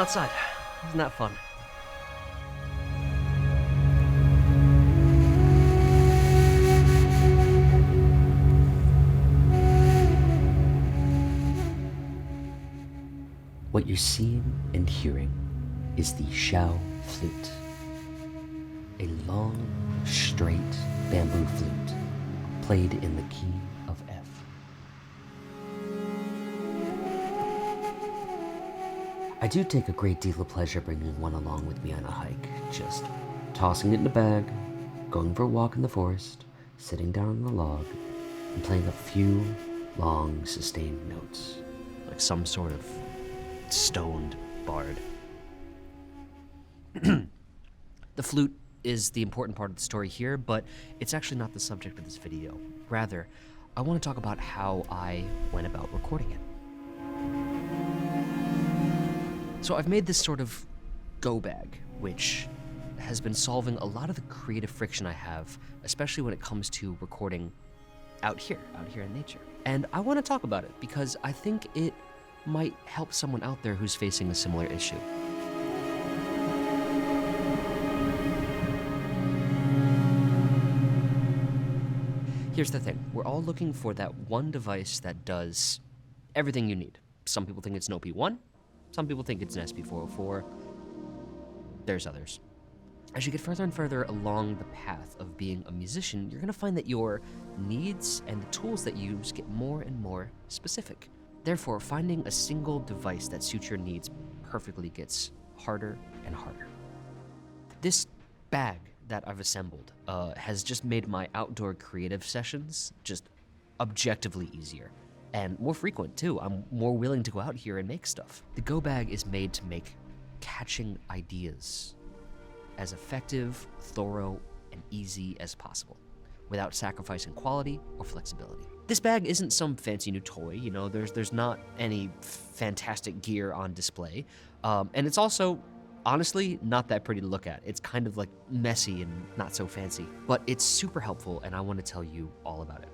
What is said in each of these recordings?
outside. Isn't that fun? What you're seeing and hearing is the Xiao flute, a long, straight bamboo flute played in the key of F. I do take a great deal of pleasure bringing one along with me on a hike, just tossing it in a bag, going for a walk in the forest, sitting down on a log, and playing a few long, sustained notes. Like some sort of stoned bard. The flute is the important part of the story here, but it's actually not the subject of this video. Rather, I want to talk about how I went about recording it. So I've made this sort of go bag, which has been solving a lot of the creative friction I have, especially when it comes to recording out here in nature. And I want to talk about it because I think it might help someone out there who's facing a similar issue. Here's the thing, we're all looking for that one device that does everything you need. Some people think it's an OP1, some people think it's an SP404, there's others. As you get further and further along the path of being a musician, you're gonna find that your needs and the tools that you use get more and more specific. Therefore, finding a single device that suits your needs perfectly gets harder and harder. This bag that I've assembled has just made my outdoor creative sessions just objectively easier and more frequent too. I'm more willing to go out here and make stuff. The Go Bag is made to make catching ideas as effective, thorough, and easy as possible, without sacrificing quality or flexibility. This bag isn't some fancy new toy, you know, there's not any fantastic gear on display, and it's also, honestly, not that pretty to look at. It's kind of like messy and not so fancy, but it's super helpful and I want to tell you all about it.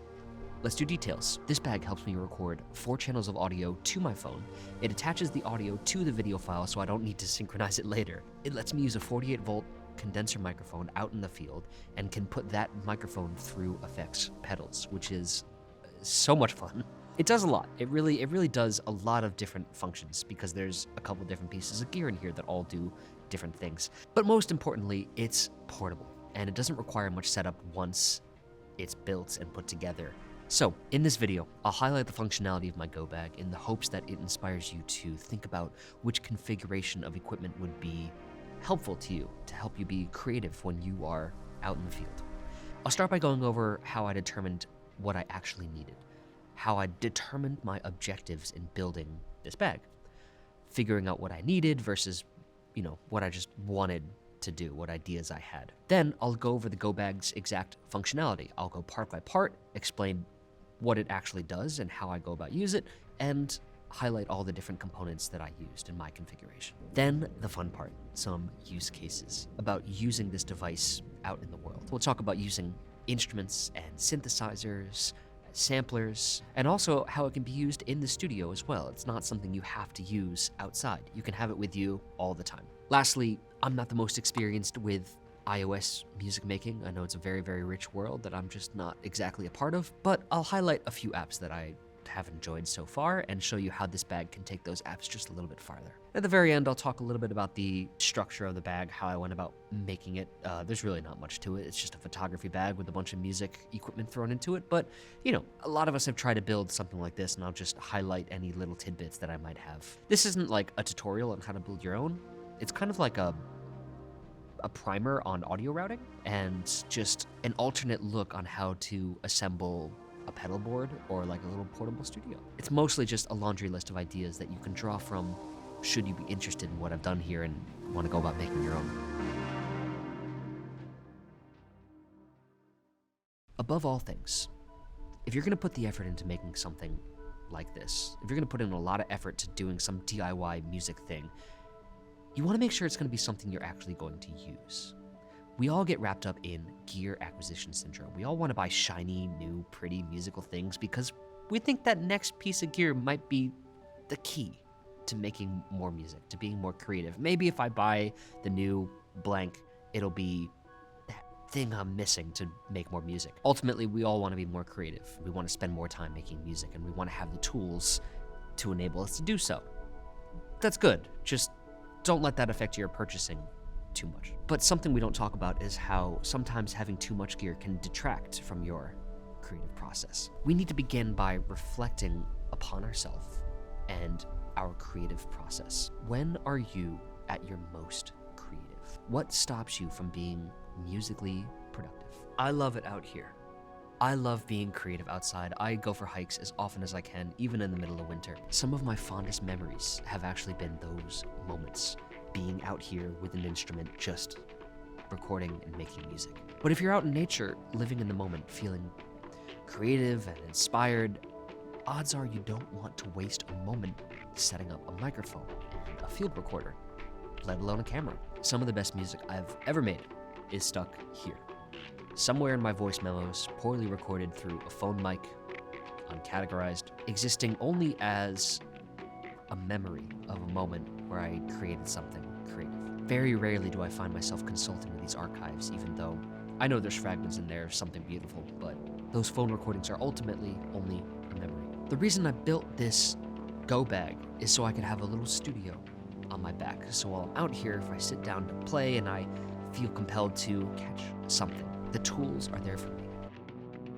Let's do details. This bag helps me record 4 channels of audio to my phone. It attaches the audio to the video file so I don't need to synchronize it later. It lets me use a 48-volt condenser microphone out in the field and can put that microphone through effects pedals, which is so much fun. It does a lot. It really does a lot of different functions because there's a couple different pieces of gear in here that all do different things. But most importantly, it's portable and it doesn't require much setup once it's built and put together. So in this video, I'll highlight the functionality of my Go Bag in the hopes that it inspires you to think about which configuration of equipment would be helpful to you to help you be creative when you are out in the field. I'll start by going over how I determined what I actually needed, how I determined my objectives in building this bag, figuring out what I needed versus, you know, what I just wanted to do, what ideas I had. Then I'll go over the Go Bag's exact functionality. I'll go part by part, explain what it actually does and how I go about use it, and highlight all the different components that I used in my configuration. Then the fun part, some use cases about using this device out in the world. We'll talk about using instruments and synthesizers, samplers, and also how it can be used in the studio as well. It's not something you have to use outside. You can have it with you all the time. Lastly, I'm not the most experienced with iOS music making. I know it's a very, very rich world that I'm just not exactly a part of, but I'll highlight a few apps that I have enjoyed so far and show you how this bag can take those apps just a little bit farther. At the very end, I'll talk a little bit about the structure of the bag, how I went about making it. There's really not much to it. It's just a photography bag with a bunch of music equipment thrown into it. But, you know, a lot of us have tried to build something like this, and I'll just highlight any little tidbits that I might have. This isn't like a tutorial on how to build your own. It's kind of like a primer on audio routing and just an alternate look on how to assemble a pedal board or like a little portable studio. It's mostly just a laundry list of ideas that you can draw from should you be interested in what I've done here and want to go about making your own. Above all things, if you're going to put the effort into making something like this, if you're going to put in a lot of effort to doing some DIY music thing, you want to make sure it's going to be something you're actually going to use. We all get wrapped up in gear acquisition syndrome. We all want to buy shiny, new, pretty musical things because we think that next piece of gear might be the key. to making more music, to being more creative. Maybe if I buy the new blank, it'll be that thing I'm missing to make more music. Ultimately, we all want to be more creative. We want to spend more time making music, and we want to have the tools to enable us to do so. That's good. Just don't let that affect your purchasing too much. But something we don't talk about is how sometimes having too much gear can detract from your creative process. We need to begin by reflecting upon ourselves and our creative process. When are you at your most creative? What stops you from being musically productive? I love it out here. I love being creative outside. I go for hikes as often as I can, even in the middle of winter. Some of my fondest memories have actually been those moments, being out here with an instrument, just recording and making music. But if you're out in nature, living in the moment, feeling creative and inspired, odds are you don't want to waste a moment setting up a microphone and a field recorder, let alone a camera. Some of the best music I've ever made is stuck here. Somewhere in my voice memos, poorly recorded through a phone mic, uncategorized, existing only as a memory of a moment where I created something creative. Very rarely do I find myself consulting with these archives, even though I know there's fragments in there, something beautiful, but those phone recordings are ultimately only a memory. The reason I built this go bag is so I could have a little studio on my back. So while I'm out here, if I sit down to play and I feel compelled to catch something, the tools are there for me.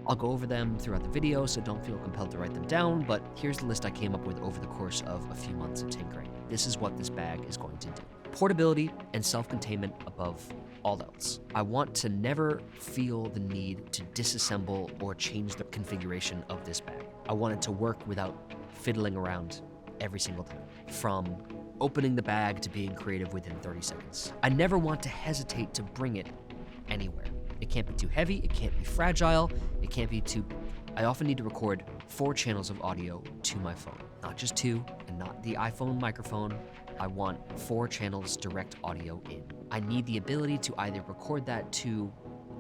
I'll go over them throughout the video, so don't feel compelled to write them down, but here's the list I came up with over the course of a few months of tinkering. This is what this bag is going to do. Portability and self-containment above all else. I want to never feel the need to disassemble or change the configuration of this bag. I want it to work without fiddling around every single time. From opening the bag to being creative within 30 seconds. I never want to hesitate to bring it anywhere. It can't be too heavy, it can't be fragile, it can't be too... I often need to record 4 channels of audio to my phone. Not just 2, and not the iPhone microphone. I want 4 channels direct audio in. I need the ability to either record that to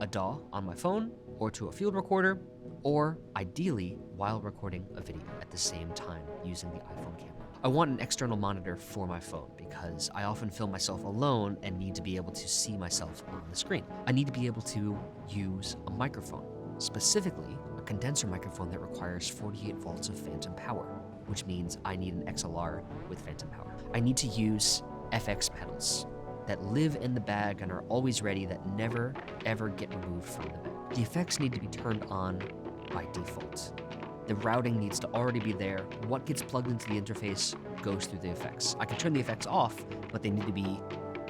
a DAW on my phone, or to a field recorder, or ideally, while recording a video at the same time using the iPhone camera. I want an external monitor for my phone because I often film myself alone and need to be able to see myself on the screen. I need to be able to use a microphone, specifically a condenser microphone that requires 48 volts of phantom power, which means I need an XLR with phantom power. I need to use FX pedals that live in the bag and are always ready, that never ever get removed from the bag. The effects need to be turned on by default. The routing needs to already be there. What gets plugged into the interface goes through the effects. I can turn the effects off, but they need to be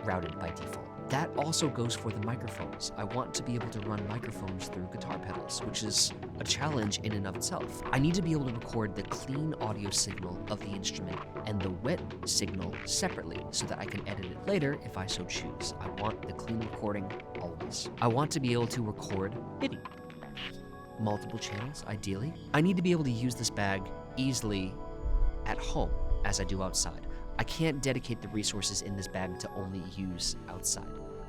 routed by default. That also goes for the microphones. I want to be able to run microphones through guitar pedals, which is a challenge in and of itself. I need to be able to record the clean audio signal of the instrument and the wet signal separately so that I can edit it later if I so choose. I want the clean recording always. I want to be able to record MIDI. Multiple channels, ideally. I need to be able to use this bag easily at home as I do outside. I can't dedicate the resources in this bag to only use outside.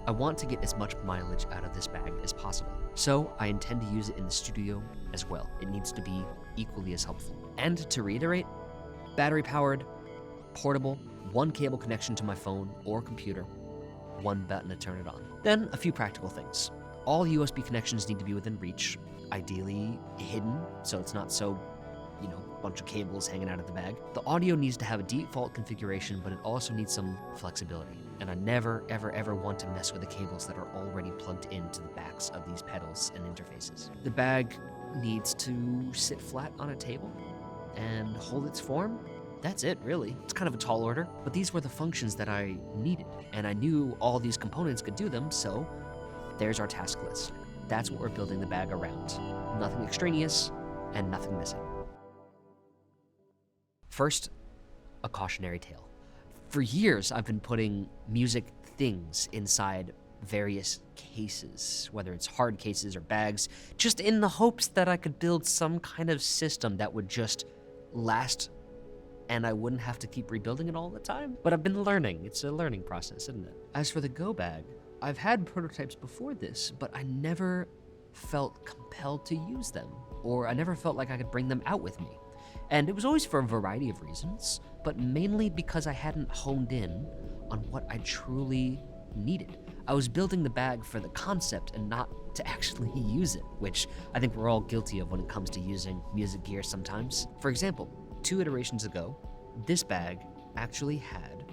I want to get as much mileage out of this bag as possible. So I intend to use it in the studio as well. It needs to be equally as helpful. And to reiterate, battery powered, portable, 1 cable connection to my phone or computer, 1 button to turn it on. Then a few practical things. All USB connections need to be within reach, ideally hidden, so it's not so, a bunch of cables hanging out of the bag. The audio needs to have a default configuration, but it also needs some flexibility. And I never, ever, ever want to mess with the cables that are already plugged into the backs of these pedals and interfaces. The bag needs to sit flat on a table and hold its form. That's it, really. It's kind of a tall order, but these were the functions that I needed, and I knew all these components could do them, so there's our task list. That's what we're building the bag around. Nothing extraneous and nothing missing. First, a cautionary tale. For years, I've been putting music things inside various cases, whether it's hard cases or bags, just in the hopes that I could build some kind of system that would just last and I wouldn't have to keep rebuilding it all the time. But I've been learning. It's a learning process, isn't it? As for the Go bag, I've had prototypes before this, but I never felt compelled to use them, or I never felt like I could bring them out with me. And it was always for a variety of reasons, but mainly because I hadn't honed in on what I truly needed. I was building the bag for the concept and not to actually use it, which I think we're all guilty of when it comes to using music gear sometimes. For example, 2 iterations ago, this bag actually had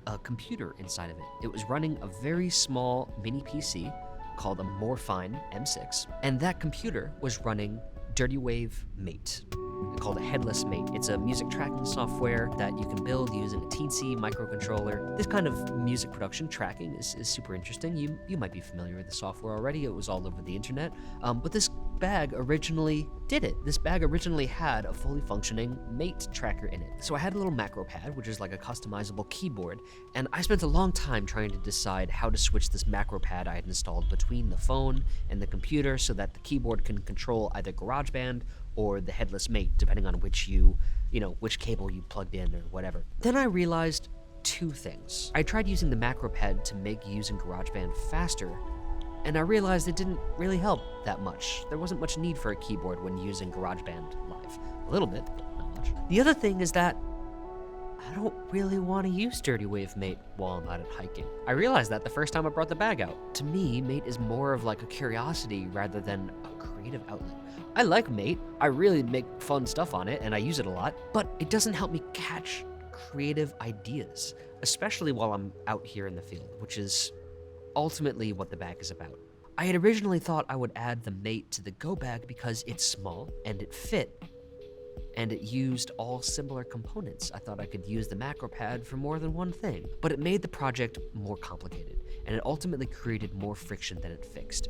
a computer inside of it. It was running a very small mini PC called a Morphine M6, and that computer was running Dirty Wave Mate, called a headless Mate. It's a music tracking software that you can build using a teensy microcontroller. This kind of music production tracking is super interesting. You might be familiar with the software already. It was all over the internet. But this bag originally did it. This bag originally had a fully functioning Mate tracker in it. So I had a little macro pad, which is like a customizable keyboard, and I spent a long time trying to decide how to switch this macro pad I had installed between the phone and the computer so that the keyboard can control either GarageBand or the headless Mate, depending on which which cable you plugged in or whatever. Then I realized 2 things. I tried using the macro pad to make using GarageBand faster, and I realized it didn't really help that much. There wasn't much need for a keyboard when using GarageBand Live. A little bit, but not much. The other thing is that I don't really want to use Dirty Wave Mate while I'm out at hiking. I realized that the first time I brought the bag out. To me, Mate is more of like a curiosity rather than a creative outlet. I like Mate, I really make fun stuff on it, and I use it a lot, but it doesn't help me catch creative ideas, especially while I'm out here in the field, which is ultimately what the bag is about. I had originally thought I would add the Mate to the Go bag because it's small and it fit, and it used all similar components. I thought I could use the macro pad for more than one thing, but it made the project more complicated, and it ultimately created more friction than it fixed.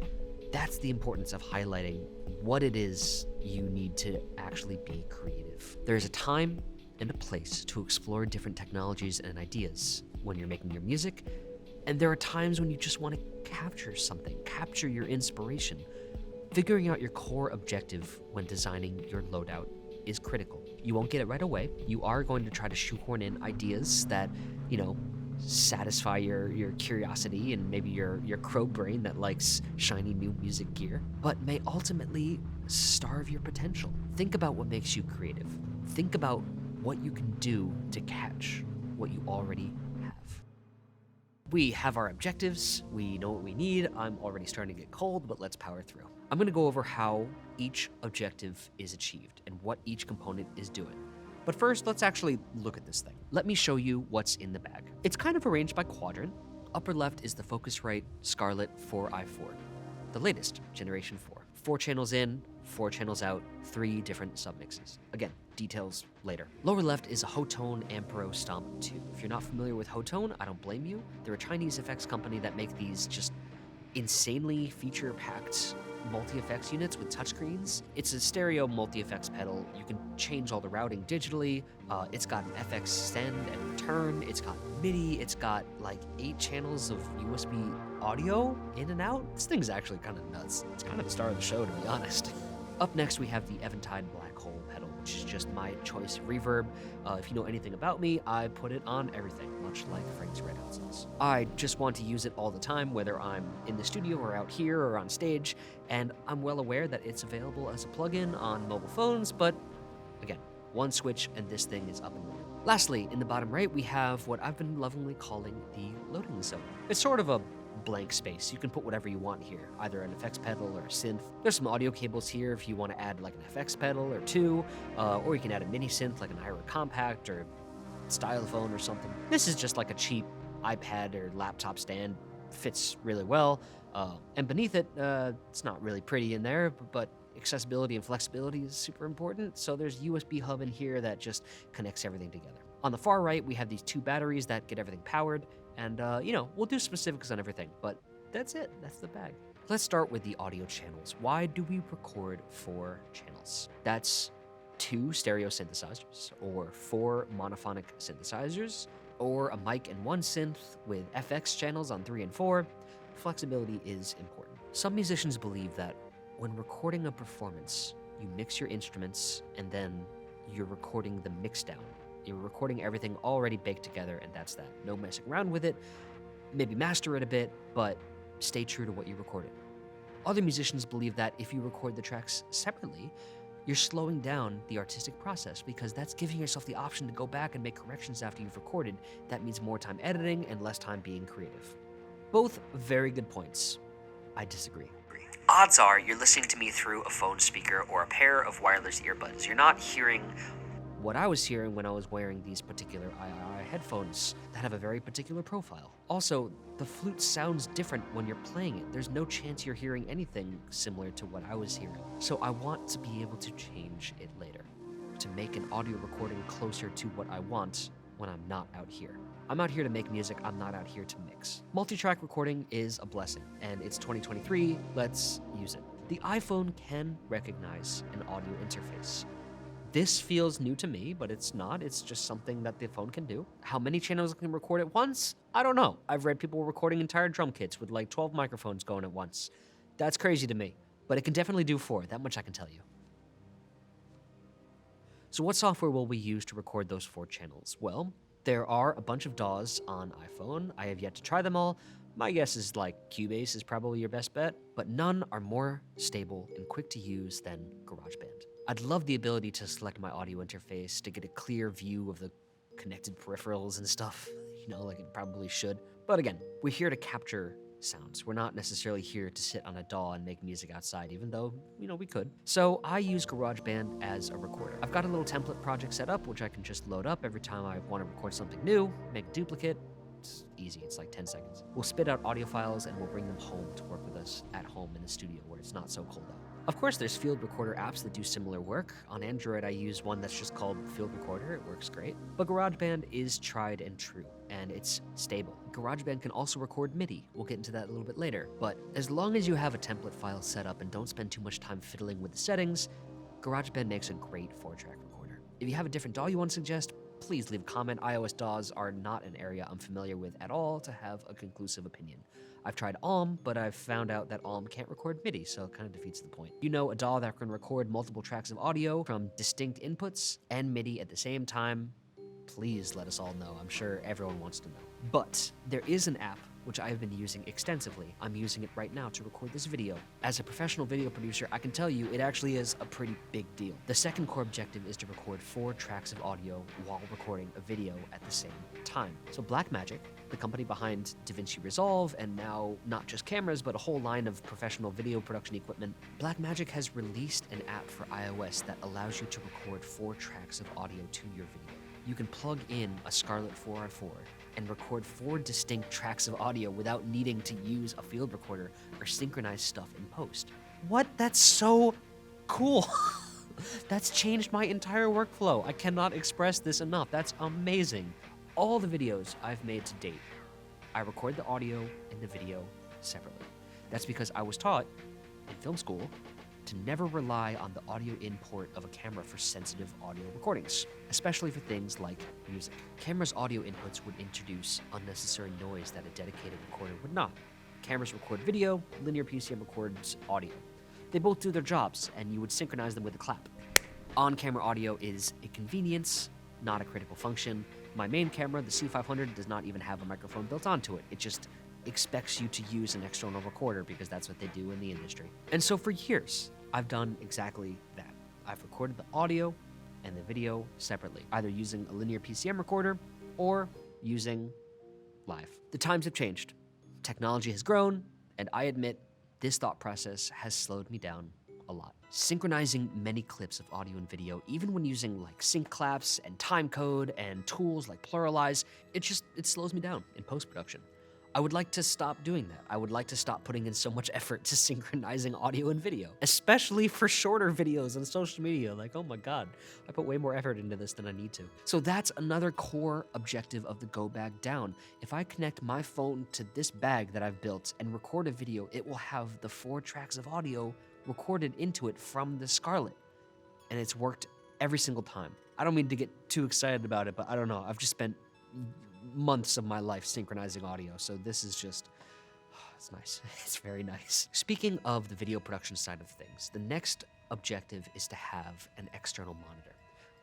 That's the importance of highlighting what it is you need to actually be creative. There's a time and a place to explore different technologies and ideas when you're making your music, and there are times when you just want to capture something, capture your inspiration. Figuring out your core objective when designing your loadout is critical. You won't get it right away. You are going to try to shoehorn in ideas that, satisfy your curiosity and maybe your crow brain that likes shiny new music gear, but may ultimately starve your potential. Think about what makes you creative. Think about what you can do to catch what you already have. We have our objectives, we know what we need. I'm already starting to get cold, but let's power through. I'm gonna go over how each objective is achieved and what each component is doing. But first, let's actually look at this thing. Let me show you what's in the bag. It's kind of arranged by quadrant. Upper left is the Focusrite Scarlett 4i4, the latest, Generation 4. 4 channels in, 4 channels out, 3 different submixes. Again, details later. Lower left is a Hotone Ampero Stomp 2. If you're not familiar with Hotone, I don't blame you. They're a Chinese effects company that make these just insanely feature-packed multi-effects units with touchscreens. It's a stereo multi-effects pedal. You can change all the routing digitally. It's got an FX send and return. It's got MIDI. It's got like 8 channels of USB audio in and out. This thing's actually kind of nuts. It's kind of the star of the show, to be honest. Up next, we have the Eventide Black Hole pedal, which is just my choice of reverb. If you know anything about me, I put it on everything, much like Frank's Red Hot sauce. I just want to use it all the time, whether I'm in the studio or out here or on stage, and I'm well aware that it's available as a plugin on mobile phones, but again, one switch and this thing is up and running. Lastly, in the bottom right, we have what I've been lovingly calling the loading zone. It's sort of a blank space. You can put whatever you want here, either an effects pedal or a synth. There's some audio cables here if you want to add like an effects pedal or 2, or you can add a mini synth like an Ira Compact or Stylophone or something. This is just like a cheap iPad or laptop stand. Fits really well, and beneath it, it's not really pretty in there, but accessibility and flexibility is super important, so there's a USB hub in here that just connects everything together. On the far right, we have these 2 batteries that get everything powered, and we'll do specifics on everything, but that's it. That's the bag. Let's start with the audio channels. Why do we record 4 channels? That's 2 stereo synthesizers, or 4 monophonic synthesizers, or a mic and 1 synth with FX channels on 3 and 4. Flexibility is important. Some musicians believe that when recording a performance, you mix your instruments and then you're recording the mix down. You're recording everything already baked together, and that's that. No messing around with it. Maybe master it a bit, but stay true to what you recorded. Other musicians believe that if you record the tracks separately, you're slowing down the artistic process because that's giving yourself the option to go back and make corrections after you've recorded. That means more time editing and less time being creative. Both very good points. I disagree. Odds are you're listening to me through a phone speaker or a pair of wireless earbuds. You're not hearing what I was hearing when I was wearing these particular III headphones that have a very particular profile. Also, the flute sounds different when you're playing it. There's no chance you're hearing anything similar to what I was hearing. So I want to be able to change it later, to make an audio recording closer to what I want when I'm not out here. I'm out here to make music, I'm not out here to mix. Multi-track recording is a blessing, and it's 2023, let's use it. The iPhone can recognize an audio interface. This feels new to me, but it's not. It's just something that the phone can do. How many channels it can record at once? I don't know. I've read people recording entire drum kits with like 12 microphones going at once. That's crazy to me, but it can definitely do 4. That much I can tell you. So what software will we use to record those 4 channels? Well, there are a bunch of DAWs on iPhone. I have yet to try them all. My guess is like Cubase is probably your best bet, but none are more stable and quick to use than GarageBand. I'd love the ability to select my audio interface to get a clear view of the connected peripherals and stuff, like it probably should. But again, we're here to capture sounds. We're not necessarily here to sit on a DAW and make music outside, even though, we could. So I use GarageBand as a recorder. I've got a little template project set up, which I can just load up every time I want to record something new, make a duplicate. It's easy, it's like 10 seconds. We'll spit out audio files and we'll bring them home to work with us at home in the studio where it's not so cold out. Of course, there's field recorder apps that do similar work. On Android, I use one that's just called Field Recorder. It works great. But GarageBand is tried and true, and it's stable. GarageBand can also record MIDI. We'll get into that a little bit later. But as long as you have a template file set up and don't spend too much time fiddling with the settings, GarageBand makes a great 4-track recorder. If you have a different DAW you want to suggest, please leave a comment. iOS DAWs are not an area I'm familiar with at all to have a conclusive opinion. I've tried Alm, but I've found out that Alm can't record MIDI, so it kind of defeats the point. A DAW that can record multiple tracks of audio from distinct inputs and MIDI at the same time, please let us all know. I'm sure everyone wants to know. But there is an app which I've been using extensively. I'm using it right now to record this video. As a professional video producer, I can tell you it actually is a pretty big deal. The second core objective is to record 4 tracks of audio while recording a video at the same time. So Blackmagic, the company behind DaVinci Resolve, and now not just cameras, but a whole line of professional video production equipment, Blackmagic has released an app for iOS that allows you to record 4 tracks of audio to your video. You can plug in a Scarlett 4i4 and record 4 distinct tracks of audio without needing to use a field recorder or synchronize stuff in post. What? That's so cool. That's changed my entire workflow. I cannot express this enough. That's amazing. All the videos I've made to date, I record the audio and the video separately. That's because I was taught in film school to never rely on the audio import of a camera for sensitive audio recordings, especially for things like music. Cameras' audio inputs would introduce unnecessary noise that a dedicated recorder would not. Cameras record video, linear PCM records audio. They both do their jobs, and you would synchronize them with a clap. On-camera audio is a convenience, not a critical function. My main camera, the C500, does not even have a microphone built onto it. It just expects you to use an external recorder because that's what they do in the industry. And so for years, I've done exactly that. I've recorded the audio and the video separately, either using a linear PCM recorder or using live. The times have changed. Technology has grown, and I admit this thought process has slowed me down a lot. Synchronizing many clips of audio and video, even when using like sync claps and time code and tools like Pluralize, it slows me down in post-production. I would like to stop doing that. I would like to stop putting in so much effort to synchronizing audio and video, especially for shorter videos on social media. Like, oh my God, I put way more effort into this than I need to. So that's another core objective of the Go Bag Down. If I connect my phone to this bag that I've built and record a video, it will have the 4 tracks of audio recorded into it from the Scarlett. And it's worked every single time. I don't mean to get too excited about it, but I don't know. I've just spent months of my life synchronizing audio, so this is just, it's nice. It's very nice. Speaking of the video production side of things, the next objective is to have an external monitor.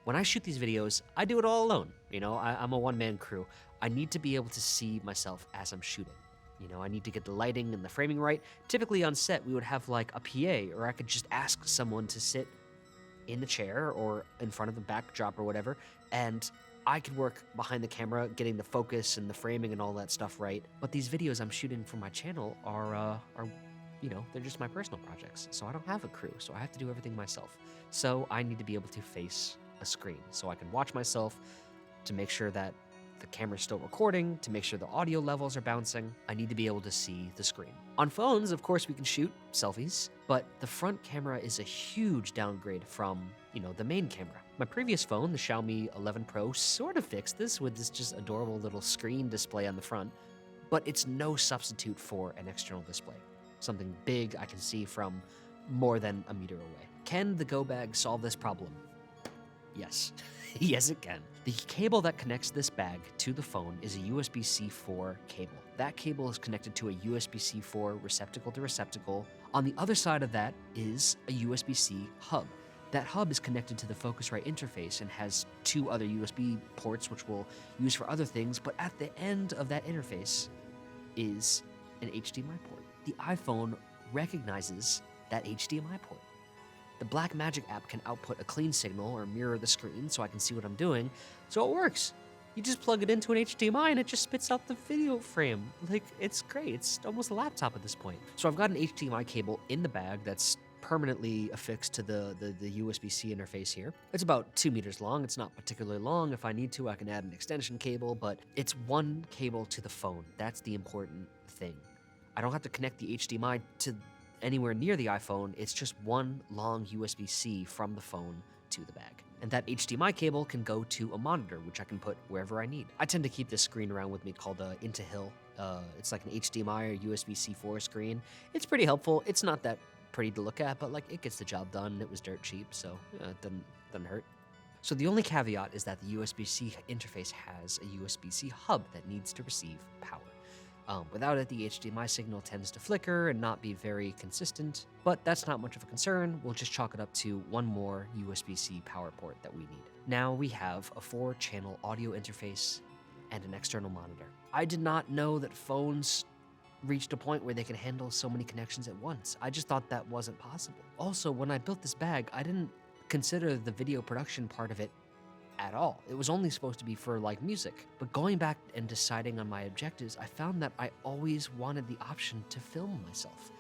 When I shoot these videos, I do it all alone. I'm a one-man crew. I need to be able to see myself as I'm shooting. I need to get the lighting and the framing right. Typically on set, we would have like a PA, or I could just ask someone to sit in the chair or in front of the backdrop or whatever, and I could work behind the camera, getting the focus and the framing and all that stuff right. But these videos I'm shooting for my channel are they're just my personal projects. So I don't have a crew, so I have to do everything myself. So I need to be able to face a screen so I can watch myself to make sure that the camera's still recording, to make sure the audio levels are bouncing. I need to be able to see the screen. On phones, of course, we can shoot selfies, but the front camera is a huge downgrade from, the main camera. My previous phone, the Xiaomi 11 Pro, sort of fixed this with this just adorable little screen display on the front, but it's no substitute for an external display. Something big I can see from more than a meter away. Can the Go Bag solve this problem? Yes. Yes, it can. The cable that connects this bag to the phone is a USB-C 4 cable. That cable is connected to a USB-C 4 receptacle to receptacle. On the other side of that is a USB-C hub. That hub is connected to the Focusrite interface and has 2 other USB ports which we'll use for other things, but at the end of that interface is an HDMI port. The iPhone recognizes that HDMI port. The Blackmagic app can output a clean signal or mirror the screen so I can see what I'm doing, so it works. You just plug it into an HDMI and it just spits out the video frame. Like, it's great. It's almost a laptop at this point. So I've got an HDMI cable in the bag that's permanently affixed to the USB-C interface here. It's about 2 meters long. It's not particularly long. If I need to, I can add an extension cable, but it's one cable to the phone. That's the important thing. I don't have to connect the HDMI to anywhere near the iPhone. It's just one long USB-C from the phone to the bag. And that HDMI cable can go to a monitor, which I can put wherever I need. I tend to keep this screen around with me called Intahill. It's like an HDMI or USB-C 4 screen. It's pretty helpful. It's not that pretty to look at, but like it gets the job done. It was dirt cheap, so it doesn't hurt. So the only caveat is that the USB-C interface has a USB-C hub that needs to receive power. Without it, the HDMI signal tends to flicker and not be very consistent, but that's not much of a concern. We'll just chalk it up to one more USB-C power port that we need. Now we have a 4-channel audio interface and an external monitor. I did not know that phones reached a point where they could handle so many connections at once. I just thought that wasn't possible. Also, when I built this bag, I didn't consider the video production part of it at all. It was only supposed to be for like music. But going back and deciding on my objectives, I found that I always wanted the option to film myself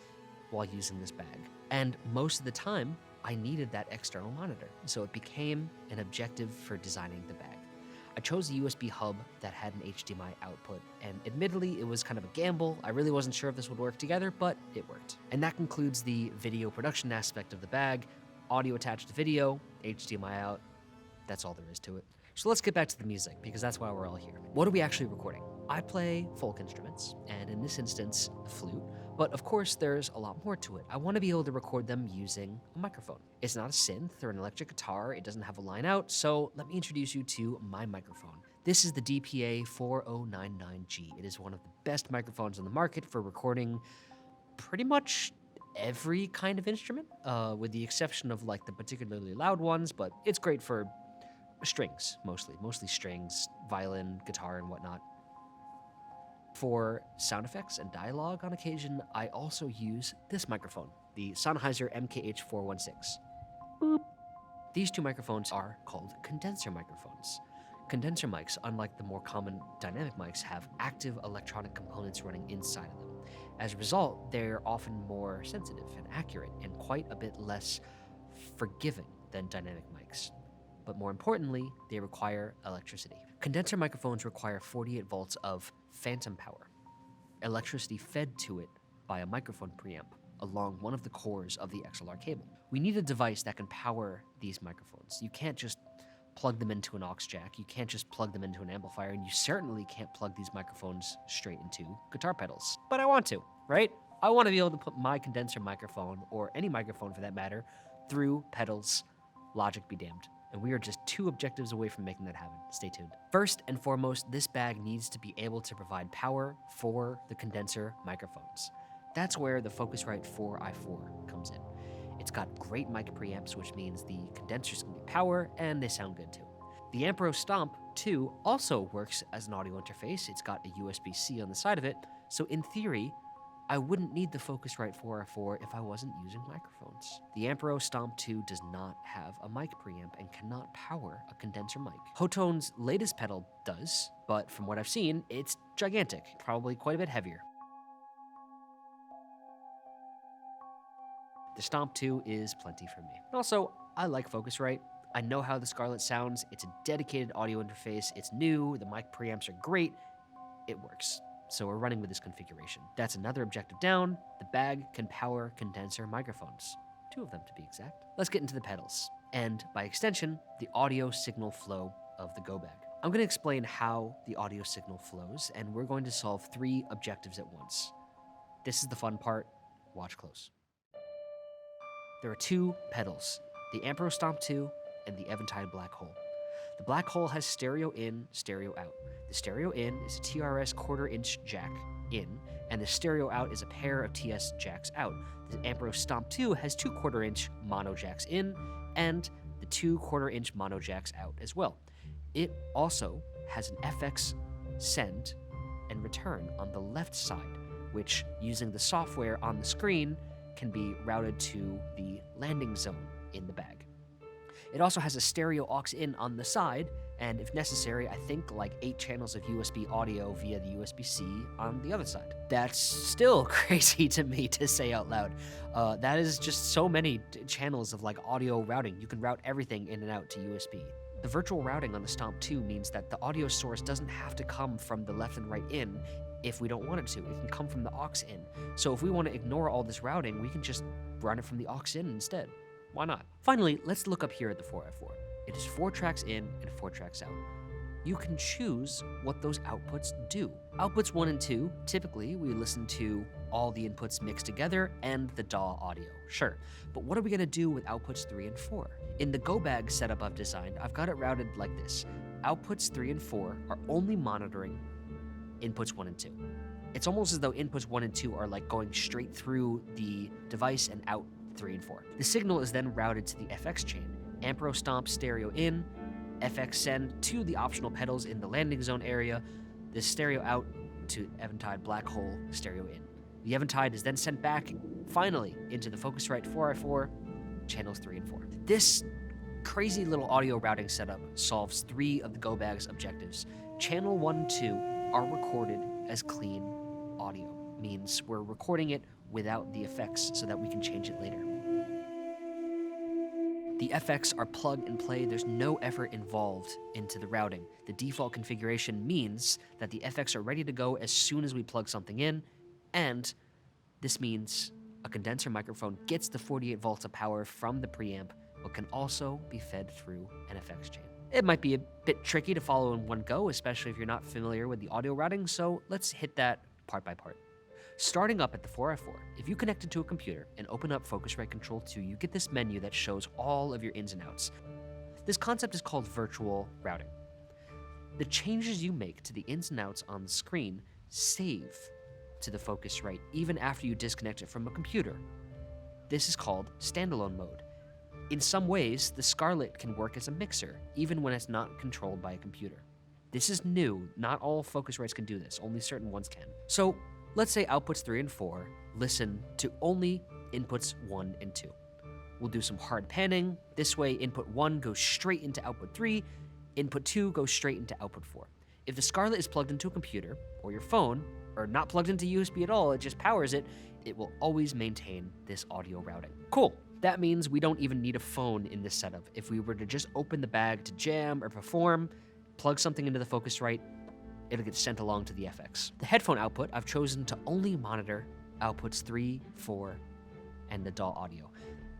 while using this bag. And most of the time, I needed that external monitor. So it became an objective for designing the bag. I chose a USB hub that had an HDMI output, and admittedly, it was kind of a gamble. I really wasn't sure if this would work together, but it worked. And that concludes the video production aspect of the bag. Audio attached to video, HDMI out. That's all there is to it. So let's get back to the music, because that's why we're all here. What are we actually recording? I play folk instruments, and in this instance, the flute. But of course, there's a lot more to it. I want to be able to record them using a microphone. It's not a synth or an electric guitar. It doesn't have a line out, so let me introduce you to my microphone. This is the DPA 4099G. It is one of the best microphones on the market for recording pretty much every kind of instrument, with the exception of like the particularly loud ones, but it's great for strings, mostly strings, violin, guitar, and whatnot. For sound effects and dialogue on occasion, I also use this microphone, the Sennheiser MKH416. Boop. These two microphones are called condenser microphones. Condenser mics, unlike the more common dynamic mics, have active electronic components running inside of them. As a result, they're often more sensitive and accurate and quite a bit less forgiving than dynamic mics. But more importantly, they require electricity. Condenser microphones require 48 volts of phantom power, electricity fed to it by a microphone preamp along one of the cores of the XLR cable. We need a device that can power these microphones. You can't just plug them into an aux jack, you can't just plug them into an amplifier, and you certainly can't plug these microphones straight into guitar pedals. But I want to, right? I want to be able to put my condenser microphone, or any microphone for that matter, through pedals. Logic be damned. And we are just 2 objectives away from making that happen. Stay tuned. First and foremost, this bag needs to be able to provide power for the condenser microphones. That's where the Focusrite 4i4 comes in. It's got great mic preamps, which means the condensers can get power, and they sound good too. The Ampro Stomp 2 also works as an audio interface. It's got a USB-C on the side of it, so in theory, I wouldn't need the Focusrite 4R4 if I wasn't using microphones. The Ampero Stomp 2 does not have a mic preamp and cannot power a condenser mic. Hotone's latest pedal does, but from what I've seen, it's gigantic, probably quite a bit heavier. The Stomp 2 is plenty for me. Also, I like Focusrite. I know how the Scarlett sounds. It's a dedicated audio interface. It's new. The mic preamps are great. It works. So we're running with this configuration. That's another objective down. The bag can power condenser microphones. 2 of them to be exact. Let's get into the pedals. And by extension, the audio signal flow of the Go Bag. I'm going to explain how the audio signal flows, and we're going to solve 3 objectives at once. This is the fun part. Watch close. There are 2 pedals, the Ampero Stomp 2 and the Eventide Black Hole. The Black Hole has stereo in, stereo out. The stereo in is a TRS quarter-inch jack in, and the stereo out is a pair of TS jacks out. The Ampero Stomp 2 has 2 quarter-inch mono jacks in, and the 2 quarter-inch mono jacks out as well. It also has an FX send and return on the left side, which, using the software on the screen, can be routed to the landing zone in the bag. It also has a stereo aux in on the side, and if necessary, I think like 8 channels of USB audio via the USB-C on the other side. That's still crazy to me to say out loud. That is just so many channels of like audio routing. You can route everything in and out to USB. The virtual routing on the Stomp 2 means that the audio source doesn't have to come from the left and right in if we don't want it to. It can come from the aux in. So if we want to ignore all this routing, we can just run it from the aux in instead. Why not? Finally, let's look up here at the 4x4. It is 4 tracks in and 4 tracks out. You can choose what those outputs do. Outputs 1 and 2, typically we listen to all the inputs mixed together and the DAW audio, sure. But what are we gonna do with outputs 3 and 4? In the Go Bag setup I've designed, I've got it routed like this. Outputs 3 and 4 are only monitoring inputs 1 and 2. It's almost as though inputs 1 and 2 are like going straight through the device and out 3 and 4. The signal is then routed to the FX chain. Ampero Stomp stereo in, FX send to the optional pedals in the landing zone area, the stereo out to Eventide Black Hole stereo in. The Eventide is then sent back, finally, into the Focusrite 4x4, channels 3 and 4. This crazy little audio routing setup solves 3 of the Go Bag's objectives. Channel 1 and 2 are recorded as clean audio, means we're recording it without the effects so that we can change it later. The FX are plug and play. There's no effort involved into the routing. The default configuration means that the FX are ready to go as soon as we plug something in, and this means a condenser microphone gets the 48 volts of power from the preamp, but can also be fed through an FX chain. It might be a bit tricky to follow in one go, especially if you're not familiar with the audio routing, so let's hit that part by part. Starting up at the 4x4, if you connect it to a computer and open up Focusrite Control 2, you get this menu that shows all of your ins and outs. This concept is called virtual routing. The changes you make to the ins and outs on the screen save to the Focusrite even after you disconnect it from a computer. This is called standalone mode. In some ways, the Scarlett can work as a mixer, even when it's not controlled by a computer. This is new. Not all Focusrites can do this. Only certain ones can. So let's say outputs 3 and 4 listen to only inputs 1 and 2. We'll do some hard panning. This way, input 1 goes straight into output 3, input 2 goes straight into output 4. If the Scarlett is plugged into a computer or your phone, or not plugged into USB at all, it just powers it, it will always maintain this audio routing. Cool. That means we don't even need a phone in this setup. If we were to just open the bag to jam or perform, plug something into the Focusrite, it'll get sent along to the FX. The headphone output, I've chosen to only monitor outputs 3, 4, and the DAW audio.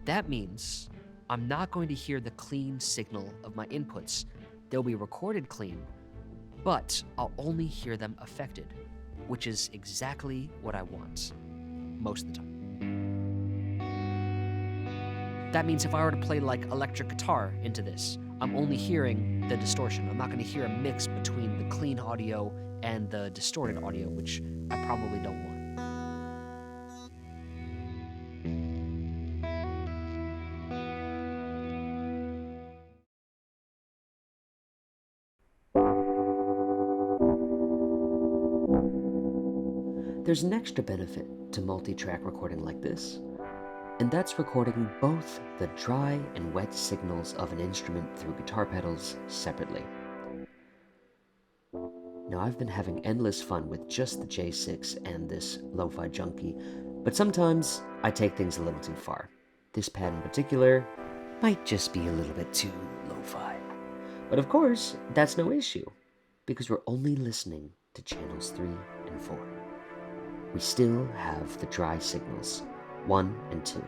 That means I'm not going to hear the clean signal of my inputs. They'll be recorded clean, but I'll only hear them affected, which is exactly what I want most of the time. That means if I were to play like electric guitar into this, I'm only hearing the distortion. I'm not going to hear a mix between the clean audio and the distorted audio, which I probably don't want. There's an extra benefit to multi-track recording like this, and that's recording both the dry and wet signals of an instrument through guitar pedals separately. Now, I've been having endless fun with just the J6 and this lo-fi junkie, but sometimes I take things a little too far. This pad in particular might just be a little bit too lo-fi. But of course, that's no issue, because we're only listening to channels 3 and 4. We still have the dry signals, 1 and 2,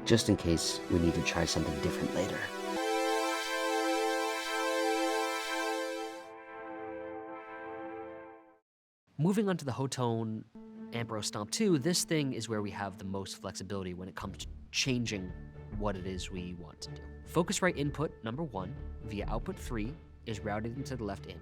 just in case we need to try something different later. Moving on to the Hotone Ampro Stomp 2, this thing is where we have the most flexibility when it comes to changing what it is we want to do. Focusrite input number 1 via output 3 is routed into the left in.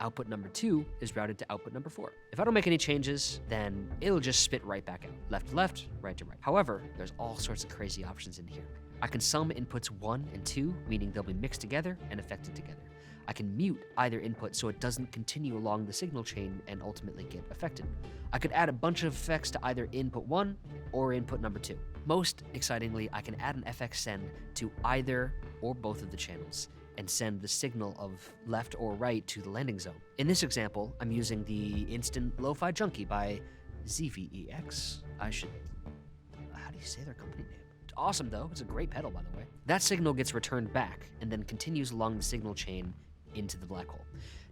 Output number 2 is routed to output number 4. If I don't make any changes, then it'll just spit right back out. Left to left, right to right. However, there's all sorts of crazy options in here. I can sum inputs 1 and 2, meaning they'll be mixed together and affected together. I can mute either input so it doesn't continue along the signal chain and ultimately get affected. I could add a bunch of effects to either input 1 or input number 2. Most excitingly, I can add an FX send to either or both of the channels and send the signal of left or right to the landing zone. In this example, I'm using the Instant Lo-Fi Junkie by ZVEX. How do you say their company name? It's awesome though, it's a great pedal by the way. That signal gets returned back and then continues along the signal chain into the black hole.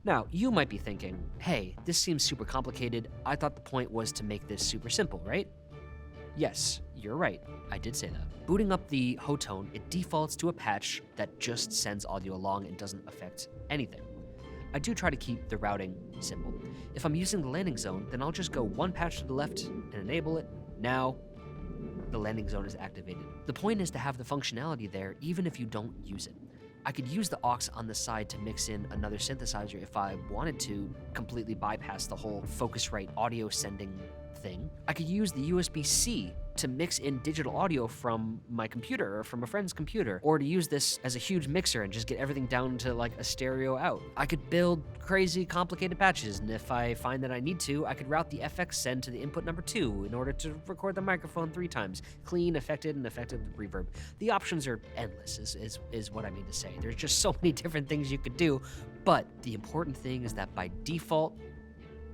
Now, you might be thinking, hey, this seems super complicated. I thought the point was to make this super simple, right? Yes, you're right. I did say that. Booting up the Hotone, it defaults to a patch that just sends audio along and doesn't affect anything. I do try to keep the routing simple. If I'm using the landing zone, then I'll just go one patch to the left and enable it. Now, the landing zone is activated. The point is to have the functionality there even if you don't use it. I could use the aux on the side to mix in another synthesizer if I wanted to completely bypass the whole Focusrite audio sending thing. I could use the USB-C to mix in digital audio from my computer or from a friend's computer, or to use this as a huge mixer and just get everything down to like a stereo out. I could build crazy complicated patches, and if I find that I need to, I could route the FX send to the input number 2 in order to record the microphone 3 times. Clean, affected, and affected with reverb. The options are endless, is what I mean to say. There's just so many different things you could do, but the important thing is that by default,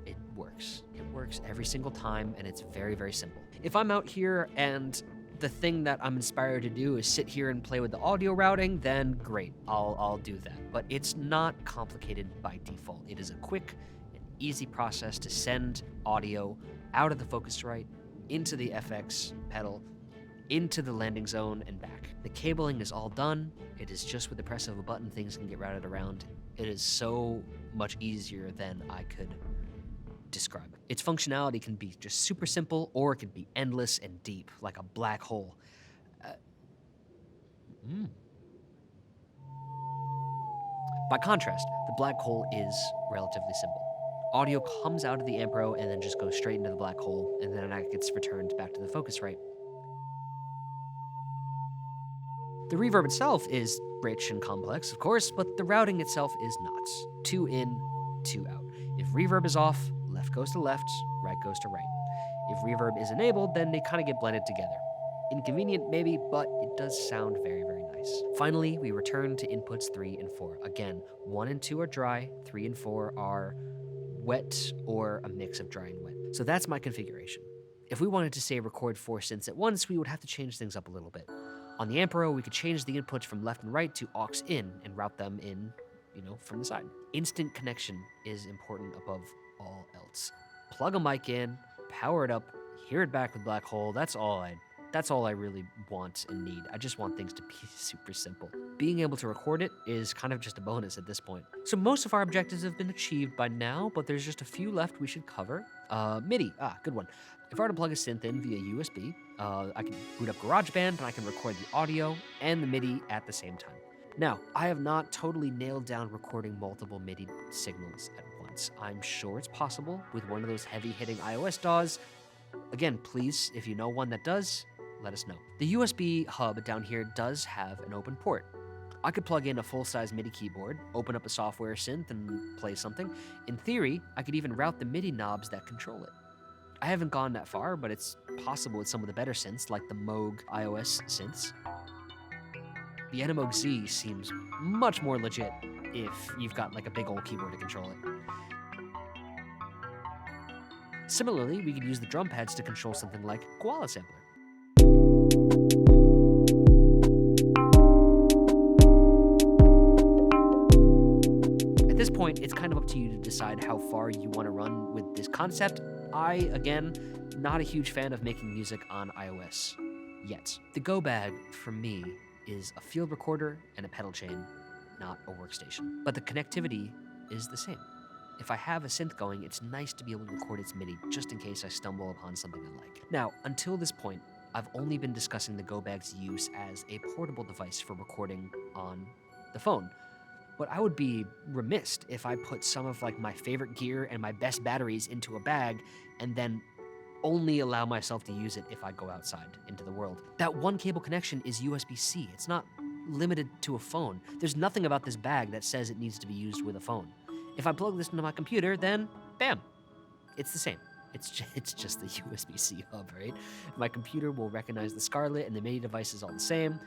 it works. It works every single time, and it's very, very simple. If I'm out here and the thing that I'm inspired to do is sit here and play with the audio routing, then great, I'll do that. But it's not complicated by default. It is a quick and easy process to send audio out of the Focusrite into the FX pedal, into the landing zone and back. The cabling is all done. It is just with the press of a button, things can get routed around. It is so much easier than I could describe. Its functionality can be just super simple, or it can be endless and deep, like a black hole. By contrast, the black hole is relatively simple. Audio comes out of the Ampro and then just goes straight into the black hole, and then it gets returned back to the Focusrite. The reverb itself is rich and complex, of course, but the routing itself is not. 2 in, 2 out. If reverb is off, left goes to left, right goes to right. If reverb is enabled, then they kind of get blended together. Inconvenient maybe, but it does sound very, very nice. Finally, we return to inputs 3 and 4. Again, 1 and 2 are dry, 3 and 4 are wet or a mix of dry and wet. So that's my configuration. If we wanted to say record 4 synths at once, we would have to change things up a little bit. On the Ampro, we could change the inputs from left and right to aux in and route them in, from the side. Instant connection is important above all else. Plug a mic in, power it up, hear it back with black hole. That's all I really want and need. I just want things to be super simple. Being able to record it is kind of just a bonus at this point. So most of our objectives have been achieved by now, but there's just a few left we should cover. MIDI, good one. If I were to plug a synth in via USB, I can boot up GarageBand and I can record the audio and the MIDI at the same time. Now, I have not totally nailed down recording multiple MIDI signals at once. I'm sure it's possible with one of those heavy-hitting iOS DAWs. Again, please, if you know one that does, let us know. The USB hub down here does have an open port. I could plug in a full-size MIDI keyboard, open up a software synth, and play something. In theory, I could even route the MIDI knobs that control it. I haven't gone that far, but it's possible with some of the better synths, like the Moog iOS synths. The Animoog Z seems much more legit if you've got like a big old keyboard to control it. Similarly, we could use the drum pads to control something like Koala Sampler. At this point, it's kind of up to you to decide how far you want to run with this concept. I, again, not a huge fan of making music on iOS yet. The Go Bag, for me, is a field recorder and a pedal chain, not a workstation. But the connectivity is the same. If I have a synth going, it's nice to be able to record its MIDI just in case I stumble upon something I like. Now, until this point, I've only been discussing the Go Bag's use as a portable device for recording on the phone. But I would be remiss if I put some of like my favorite gear and my best batteries into a bag and then only allow myself to use it if I go outside into the world. That one cable connection is USB-C. It's not limited to a phone. There's nothing about this bag that says it needs to be used with a phone. If I plug this into my computer, then bam, it's the same. It's just the USB-C hub, right? My computer will recognize the Scarlett and the MIDI device is all the same.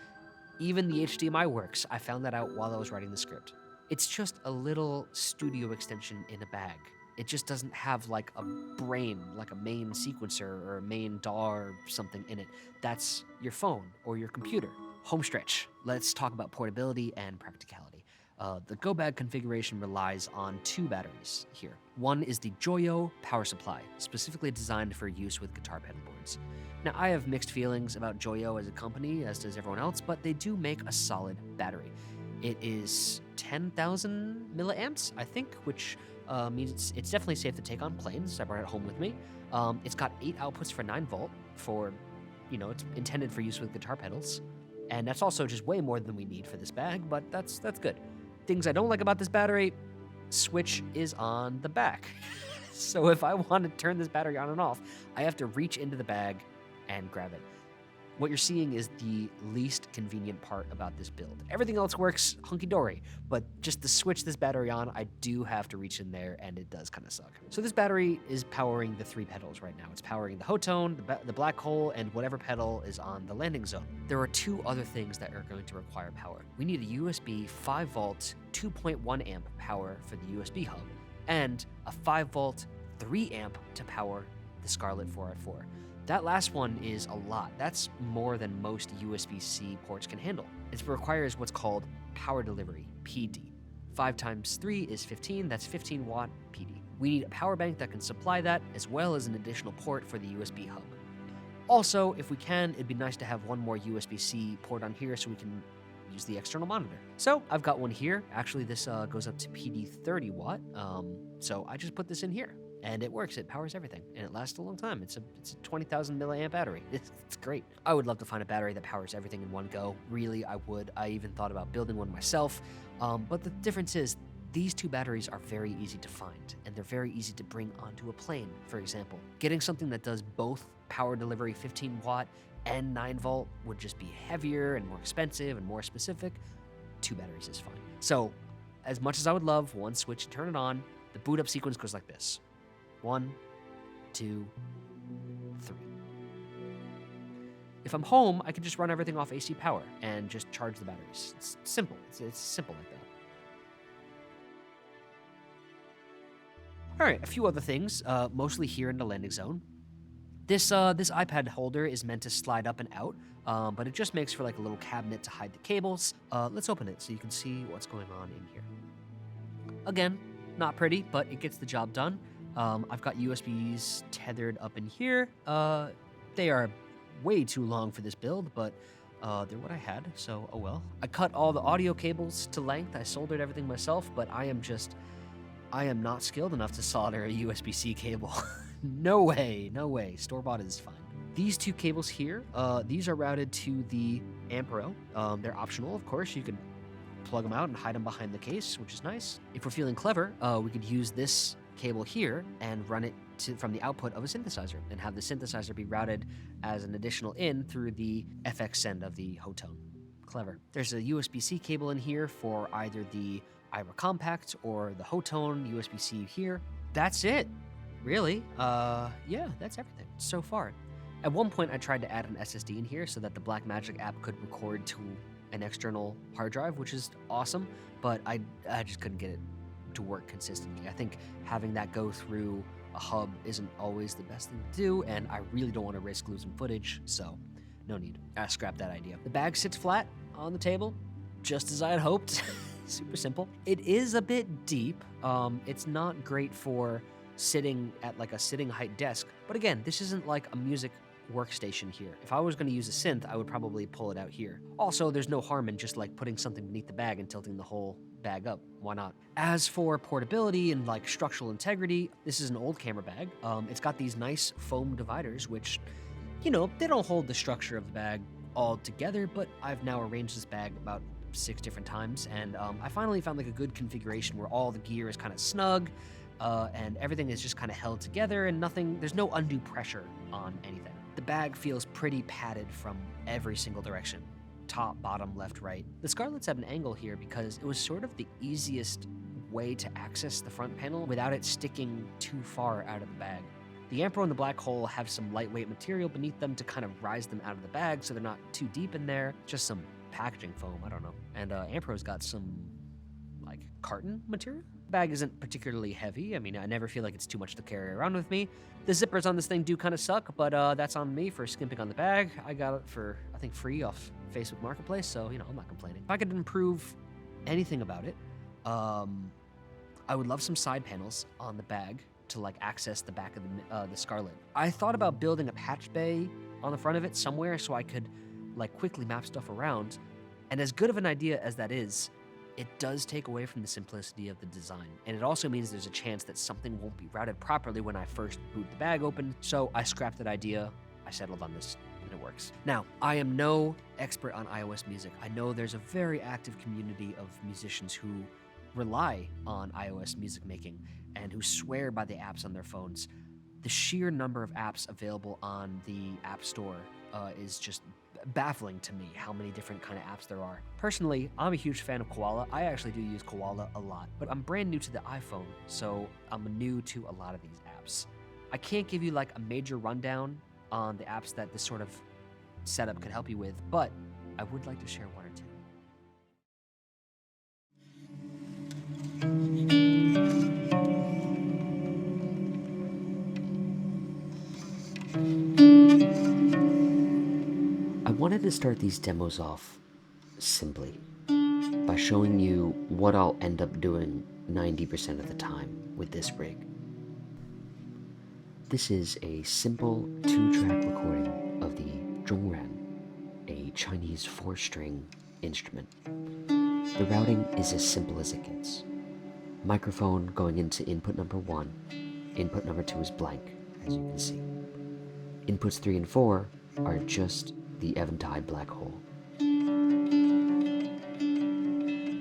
Even the HDMI works. I found that out while I was writing the script. It's just a little studio extension in a bag. It just doesn't have like a brain, like a main sequencer or a main DAW or something in it. That's your phone or your computer. Home stretch. Let's talk about portability and practicality. The Go Bag configuration relies on two batteries here. One is the Joyo power supply, specifically designed for use with guitar pedal boards. Now, I have mixed feelings about Joyo as a company, as does everyone else, but they do make a solid battery. It is 10,000 milliamps, I think, which means it's definitely safe to take on planes. I brought it home with me. It's got 8 outputs for 9 volt for, it's intended for use with guitar pedals. And that's also just way more than we need for this bag, but that's good. Things I don't like about this battery, switch is on the back. So if I want to turn this battery on and off, I have to reach into the bag and grab it. What you're seeing is the least convenient part about this build. Everything else works hunky-dory, but just to switch this battery on, I do have to reach in there, and it does kind of suck. So this battery is powering the 3 pedals right now. It's powering the Hotone, the Black Hole, and whatever pedal is on the landing zone. There are 2 other things that are going to require power. We need a USB 5 volt, 2.1 amp power for the USB hub, and a 5 volt, 3 amp to power the Scarlett 4x4. That last one is a lot. That's more than most USB-C ports can handle. It requires what's called power delivery, PD. 5 times 3 is 15, that's 15 watt PD. We need a power bank that can supply that, as well as an additional port for the USB hub. Also, if we can, it'd be nice to have one more USB-C port on here so we can use the external monitor. So I've got one here. Actually, this goes up to PD 30 watt. So I just put this in here. And it works, it powers everything, and it lasts a long time. It's a 20,000 milliamp battery. It's great. I would love to find a battery that powers everything in one go. Really, I would. I even thought about building one myself. But the difference is, these 2 batteries are very easy to find, and they're very easy to bring onto a plane, for example. Getting something that does both power delivery 15 watt and 9 volt would just be heavier and more expensive and more specific. 2 batteries is fine. So, as much as I would love one switch to turn it on, the boot up sequence goes like this. 1, 2, 3. If I'm home, I can just run everything off AC power and just charge the batteries. It's simple. It's simple like that. All right, a few other things, mostly here in the landing zone. This iPad holder is meant to slide up and out, but it just makes for like a little cabinet to hide the cables. Let's open it so you can see what's going on in here. Again, not pretty, but it gets the job done. I've got USBs tethered up in here. They are way too long for this build, but they're what I had, so oh well. I cut all the audio cables to length. I soldered everything myself, but I am not skilled enough to solder a USB-C cable. No way. Store-bought is fine. These 2 cables here, these are routed to the amp row. They're optional, of course. You can plug them out and hide them behind the case, which is nice. If we're feeling clever, we could use this cable here and run it from the output of a synthesizer and have the synthesizer be routed as an additional in through the FX send of the Hotone. Clever. There's a USB-C cable in here for either the Ira Compact or the Hotone USB-C here. That's it. really, yeah, that's everything so far. At one point, I tried to add an SSD in here so that the Blackmagic app could record to an external hard drive, which is awesome, but I just couldn't get it to work consistently. I think having that go through a hub isn't always the best thing to do, and I really don't want to risk losing footage, so no need. I scrapped that idea. The bag sits flat on the table, just as I had hoped. Super simple. It is a bit deep. It's not great for sitting at like a sitting height desk, but again, this isn't like a music workstation here. If I was going to use a synth, I would probably pull it out here. Also, there's no harm in just like putting something beneath the bag and tilting the whole bag up. Why not? As for portability and like structural integrity, this is an old camera bag. It's got these nice foam dividers, which, you know, they don't hold the structure of the bag all together, but I've now arranged this bag about 6 different times, and I finally found like a good configuration where all the gear is kind of snug, and everything is just kind of held together, and there's no undue pressure on anything. The bag feels pretty padded from every single direction. Top, bottom, left, right. The Scarletts have an angle here because it was sort of the easiest way to access the front panel without it sticking too far out of the bag. The Ampro and the Black Hole have some lightweight material beneath them to kind of rise them out of the bag so they're not too deep in there. Just some packaging foam, I don't know. And Ampro's got some like carton material. The bag isn't particularly heavy. I mean, I never feel like it's too much to carry around with me. The zippers on this thing do kind of suck, but that's on me for skimping on the bag. I got it for, I think, free off Facebook Marketplace, so, you know, I'm not complaining. If I could improve anything about it, I would love some side panels on the bag to like access the back of the Scarlett. I thought about building a patch bay on the front of it somewhere so I could like quickly map stuff around, and as good of an idea as that is, it does take away from the simplicity of the design. And it also means there's a chance that something won't be routed properly when I first boot the bag open. So I scrapped that idea. I settled on this, and it works. Now, I am no expert on iOS music. I know there's a very active community of musicians who rely on iOS music making and who swear by the apps on their phones. The sheer number of apps available on the App Store is just baffling to me how many different kind of apps there are. Personally, I'm a huge fan of Koala. I actually do use Koala a lot, but I'm brand new to the iPhone, so I'm new to a lot of these apps. I can't give you like a major rundown on the apps that this sort of setup could help you with, but I would like to share one or two. I wanted to start these demos off simply by showing you what I'll end up doing 90% of the time with this rig. This is a simple 2-track recording of the zhongran, a Chinese 4-string instrument. The routing is as simple as it gets. Microphone going into input number 1, input number 2 is blank, as you can see. Inputs 3 and 4 are just the Eventide Black Hole.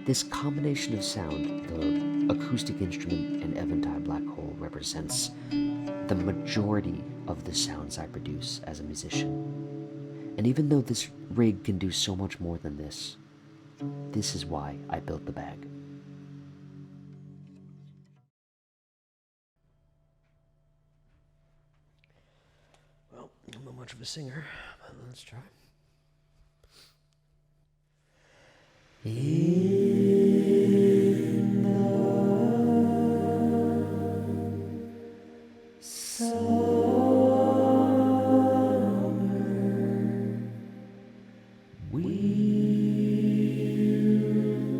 This combination of sound, the acoustic instrument and Eventide Black Hole, represents the majority of the sounds I produce as a musician. And even though this rig can do so much more than this is why I built the bag. Well, I'm not much of a singer, but let's try. In the summer, we'll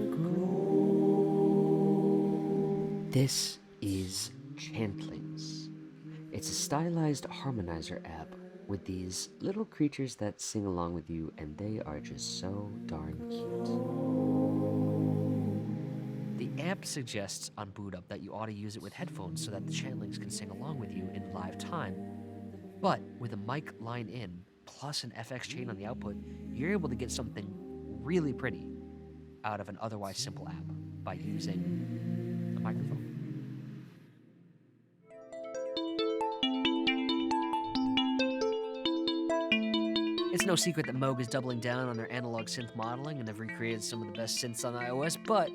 go. This is Chantlings. It's a stylized harmonizer app with these little creatures that sing along with you, and they are just so darn cute. The amp suggests on boot up that you ought to use it with headphones so that the Chantlings can sing along with you in live time. But with a mic line in, plus an FX chain on the output, you're able to get something really pretty out of an otherwise simple app by using a microphone. It's no secret that Moog is doubling down on their analog synth modeling and have recreated some of the best synths on iOS, but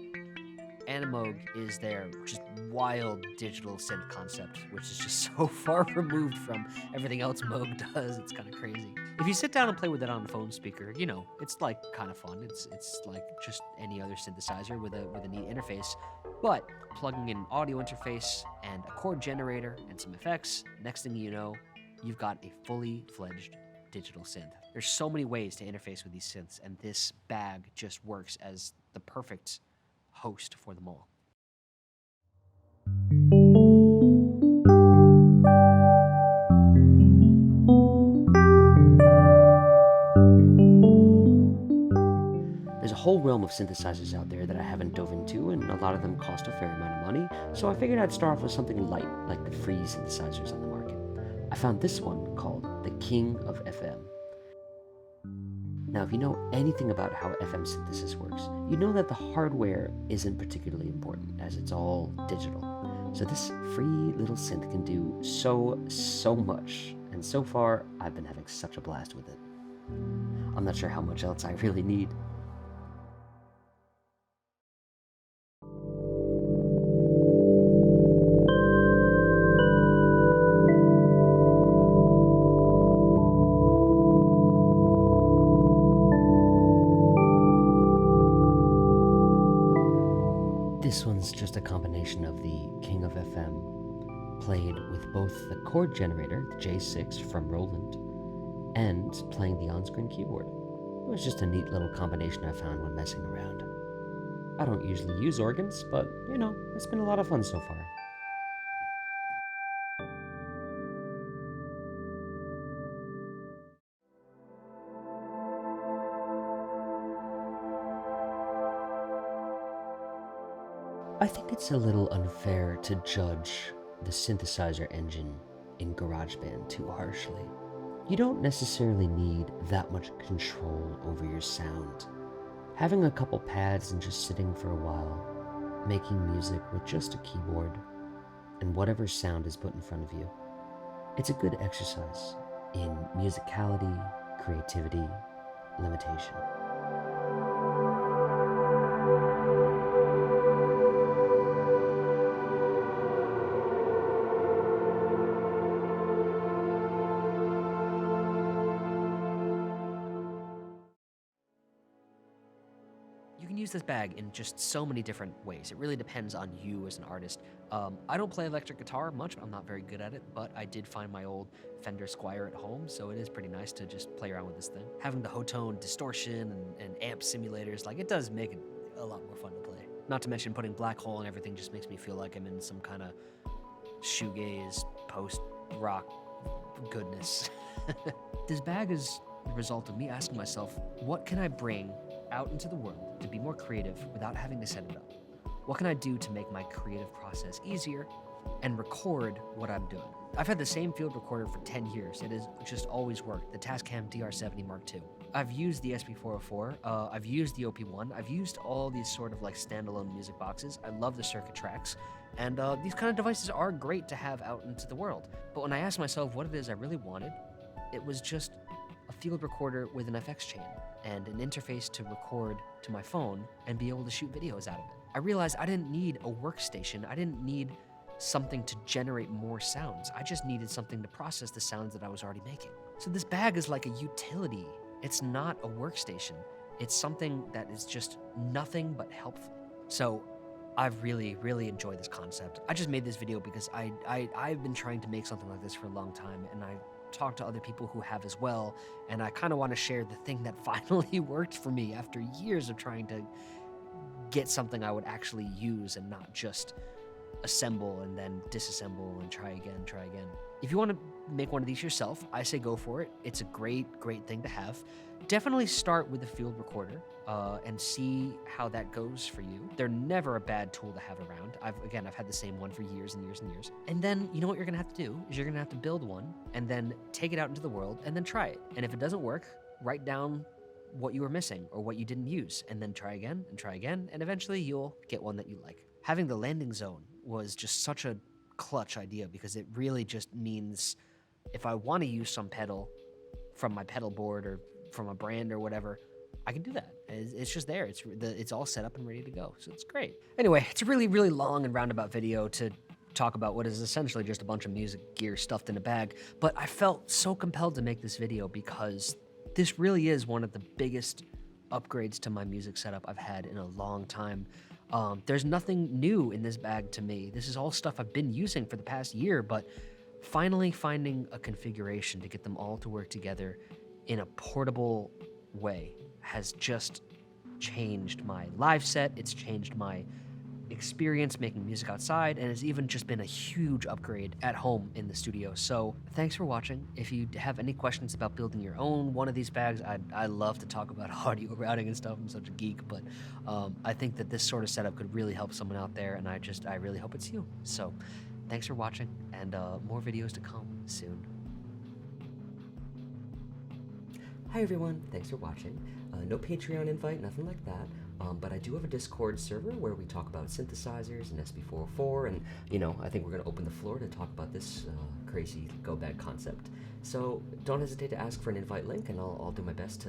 Animoog is their just wild digital synth concept, which is just so far removed from everything else Moog does. It's kind of crazy. If you sit down and play with it on a phone speaker, you know, it's like kind of fun. It's like just any other synthesizer with a neat interface. But plugging in an audio interface and a chord generator and some effects, next thing you know, you've got a fully fledged digital synth. There's so many ways to interface with these synths, and this bag just works as the perfect host for them all. There's a whole realm of synthesizers out there that I haven't dove into, and a lot of them cost a fair amount of money, so I figured I'd start off with something light, like the free synthesizers on the market. I found this one called the King of FM. Now, if you know anything about how FM synthesis works, you know that the hardware isn't particularly important, as it's all digital. So this free little synth can do so much, and so far, I've been having such a blast with it. I'm not sure how much else I really need. This one's just a combination of the King of FM, played with both the chord generator, the J6 from Roland, and playing the on-screen keyboard. It was just a neat little combination I found when messing around. I don't usually use organs, but, you know, it's been a lot of fun so far. I think it's a little unfair to judge the synthesizer engine in GarageBand too harshly. You don't necessarily need that much control over your sound. Having a couple pads and just sitting for a while, making music with just a keyboard and whatever sound is put in front of you, it's a good exercise in musicality, creativity, limitation. You can use this bag in just so many different ways. It really depends on you as an artist. I don't play electric guitar much. I'm not very good at it, but I did find my old Fender Squier at home, so it is pretty nice to just play around with this thing. Having the Hotone distortion and amp simulators, like, it does make it a lot more fun to play. Not to mention putting Black Hole and everything just makes me feel like I'm in some kind of shoegaze, post-rock goodness. This bag is the result of me asking myself, what can I bring out into the world to be more creative without having to set it up? What can I do to make my creative process easier and record what I'm doing? I've had the same field recorder for 10 years. It has just always worked, the Tascam DR70 Mark II. I've used the SP404, I've used the OP1, I've used all these sort of like standalone music boxes. I love the circuit tracks, and these kind of devices are great to have out into the world. But when I asked myself what it is I really wanted, it was just a field recorder with an FX chain and an interface to record to my phone and be able to shoot videos out of it. I realized I didn't need a workstation. I didn't need something to generate more sounds. I just needed something to process the sounds that I was already making. So this bag is like a utility. It's not a workstation. It's something that is just nothing but helpful. So I've really enjoyed this concept. I just made this video because I've been trying to make something like this for a long time, and I talked to other people who have as well, and I kind of want to share the thing that finally worked for me after years of trying to get something I would actually use and not just assemble and then disassemble and try again. If you want to make one of these yourself, I say go for it. It's a great thing to have. Definitely start with a field recorder and see how that goes for you. They're never a bad tool to have around. I've had the same one for years and years and years. And then you know what you're gonna have to do is you're gonna have to build one and then take it out into the world and then try it. And if it doesn't work, write down what you were missing or what you didn't use, and then try again, and eventually you'll get one that you like. Having the landing zone was just such a clutch idea because it really just means if I want to use some pedal from my pedal board or from a brand or whatever, I can do that. It's just there. It's all set up and ready to go. So it's great. Anyway, it's a really, really long and roundabout video to talk about what is essentially just a bunch of music gear stuffed in a bag. But I felt so compelled to make this video because this really is one of the biggest upgrades to my music setup I've had in a long time. There's nothing new in this bag to me. This is all stuff I've been using for the past year, but finally finding a configuration to get them all to work together in a portable way has just changed my live set. It's changed my experience making music outside, and it's even just been a huge upgrade at home in the studio. So thanks for watching. If you have any questions about building your own one of these bags, I love to talk about audio routing and stuff. I'm such a geek, but I think that this sort of setup could really help someone out there, and I really hope it's you. So thanks for watching, and more videos to come soon. Hi everyone, thanks for watching. No Patreon invite, nothing like that. But I do have a Discord server where we talk about synthesizers and SP404, and I think we're gonna open the floor to talk about this crazy go bag concept. So don't hesitate to ask for an invite link, and I'll do my best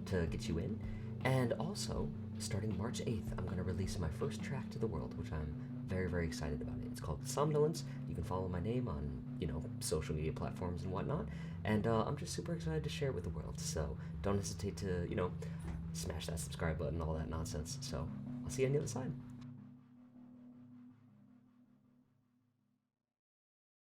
to get you in. And also, starting March 8th, I'm gonna release my first track to the world, which I'm very, very excited about it. It's called Somnolence. You can follow my name on, social media platforms and whatnot. And I'm just super excited to share it with the world. So don't hesitate to, smash that subscribe button, all that nonsense. So I'll see you on the other side.